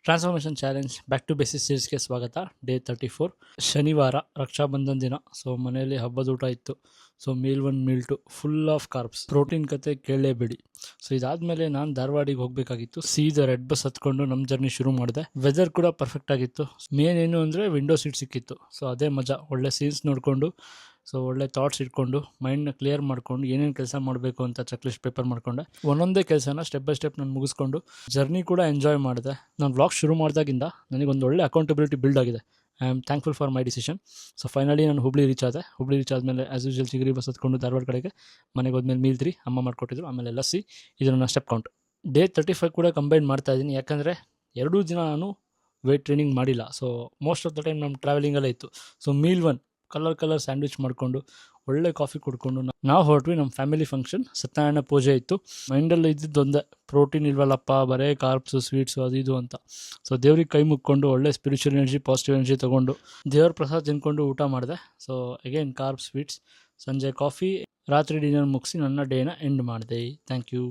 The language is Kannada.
Transformation challenge back to basics ಸೀರೀಸ್ಗೆ ಸ್ವಾಗತ. ಡೇ 34 ಶನಿವಾರ ರಕ್ಷಾಬಂಧನ್ ದಿನ. ಸೊ ಮನೆಯಲ್ಲಿ ಹಬ್ಬದ ಊಟ ಇತ್ತು. So meal 1 meal 2 full of carbs, protein ಕತೆ ಕೇಳಲೇಬೇಡಿ. ಸೊ ಇದಾದ್ಮೇಲೆ ನಾನು ಧಾರವಾಡಿಗೆ ಹೋಗಬೇಕಾಗಿತ್ತು. ಸೀದಾ ರೆಡ್ ಬಸ್ ಹತ್ಕೊಂಡು ನಮ್ಮ ಜರ್ನಿ ಶುರು ಮಾಡಿದೆ. ವೆದರ್ ಕೂಡ ಪರ್ಫೆಕ್ಟ್ ಆಗಿತ್ತು. ಮೇನ್ ಏನು ಅಂದರೆ ವಿಂಡೋ ಸೀಟ್ ಸಿಕ್ಕಿತ್ತು. ಸೊ ಅದೇ ಮಜಾ. ಒಳ್ಳೆ ಸೀನ್ಸ್ ನೋಡಿಕೊಂಡು, ಸೊ ಒಳ್ಳೆ ಥಾಟ್ಸ್ ಇಟ್ಕೊಂಡು ಮೈಂಡ್ನ ಕ್ಲಿಯರ್ ಮಾಡ್ಕೊಂಡು ಏನೇನು ಕೆಲಸ ಮಾಡಬೇಕು ಅಂತ ಚೆಕ್ ಲಿಸ್ಟ್ ಪೇಪರ್ ಮಾಡ್ಕೊಂಡೆ. ಒಂದೊಂದೇ ಕೆಲಸನ ಸ್ಟೆಪ್ ಬೈ ಸ್ಟೆಪ್ ನಾನು ಮುಗಿಸ್ಕೊಂಡು ಜರ್ನಿ ಕೂಡ ಎಂಜಾಯ್ ಮಾಡಿದೆ. ನಾನು ವ್ಲಾಗ್ ಶುರು ಮಾಡಿದಾಗಿಂದ ನನಗೊಂದು ಒಳ್ಳೆ ಅಕೌಂಟಬಿಲಿಟಿ ಬಿಲ್ಡ್ ಆಗಿದೆ. I am thankful for my decision. So finally ನಾನು ಹುಬ್ಳಿ ರೀಚ್ ಆದೆ. ಹುಬ್ಳಿ ರೀಚ್ ಆದಮೇಲೆ ಆ್ಯಸ್ ಯೂಶುವಲ್ ಚಿಗರಿ ಬಸ್ ಹತ್ಕೊಂಡು ಧಾರವಾಡ ಕಡೆಗೆ ಮನೆಗೆ ಹೋದ್ಮೇಲೆ ಮೀಲ್ 3 ಅಮ್ಮ ಮಾಡಿಕೊಟ್ಟಿದ್ರು. ಆಮೇಲೆ ಲಸ್ಸಿ. ಇದು ನನ್ನ ಸ್ಟೆಪ್ ಕೌಂಟ್. ಡೇ 35 ಕೂಡ ಕಂಬೈನ್ ಮಾಡ್ತಾ ಇದ್ದೀನಿ, ಯಾಕಂದರೆ 2 ದಿನ ನಾನು ವೇಟ್ ಟ್ರೈನಿಂಗ್ ಮಾಡಿಲ್ಲ. So most of the time ನಮ್ಮ ಟ್ರಾವೆಲಿಂಗಲ್ಲೇ ಇತ್ತು. ಸೊ ಮೀಲ್ 1 ಕಲರ್ ಸ್ಯಾಂಡ್ವಿಚ್ ಮಾಡಿಕೊಂಡು ಒಳ್ಳೆ ಕಾಫಿ ಕುಡ್ಕೊಂಡು ನಾವು ಹೊರಟ್ವಿ. ನಮ್ಮ ಫ್ಯಾಮಿಲಿ ಫಂಕ್ಷನ್, ಸತ್ಯನಾರಾಯಣ ಪೂಜೆ ಇತ್ತು. ಮೈಂಡಲ್ಲಿ ಇದ್ದಿದ್ದೊಂದೇ, ಪ್ರೋಟೀನ್ ಇಲ್ವಲ್ಲಪ್ಪ, ಬರೇ ಕಾರ್ಬ್ಸು ಸ್ವೀಟ್ಸು ಅದು ಇದು ಅಂತ. ಸೊ ದೇವ್ರಿಗೆ ಕೈ ಮುಕ್ಕೊಂಡು ಒಳ್ಳೆ ಸ್ಪಿರಿಚುವಲ್ ಎನರ್ಜಿ, ಪಾಸಿಟಿವ್ ಎನರ್ಜಿ ತೊಗೊಂಡು ದೇವ್ರ ಪ್ರಸಾದ ತಿನ್ಕೊಂಡು ಊಟ ಮಾಡಿದೆ. ಸೊ ಅಗೇನ್ ಕಾರ್ಬ್ ಸ್ವೀಟ್ಸ್, ಸಂಜೆ ಕಾಫಿ, ರಾತ್ರಿ ಡಿನ್ನರ್ ಮುಗಿಸಿ ನನ್ನ ಡೇನ ಎಂಡ್ ಮಾಡಿದೆ. Thank you.